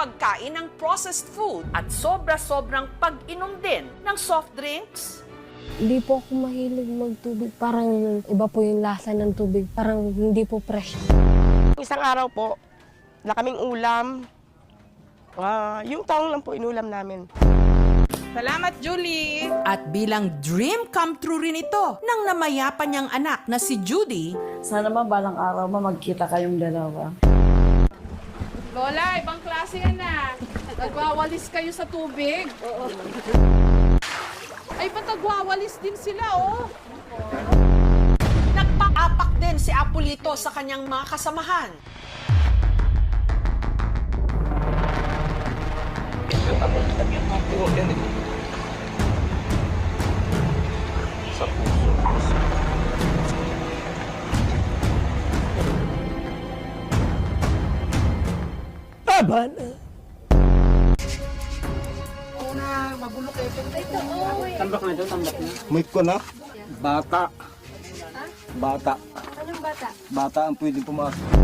pagkain ng processed food at sobra-sobrang pag-inom din ng soft drinks? Hindi po ako mahilig magtubig. Parang iba po yung lasa ng tubig. Parang hindi po fresh. Isang araw po, na kaming ulam. Yung taong lang po inulam namin. Salamat, Julie! At bilang dream come true rin ito ng namayapa niyang anak na si Judy, Sana naman balang araw magkita kayong dalawa. Lola, ibang klase yan na. Nagwawalis kayo sa tubig. Oo. Ay, ba't nagwawalis din sila, oh? Nagpaapak din si Apolito sa kanyang mga kasamahan. Taba na. Tambak na ito, tambak na. May ko na? Bata. Bata. Anong bata? Bata ang pwedeng pumasok.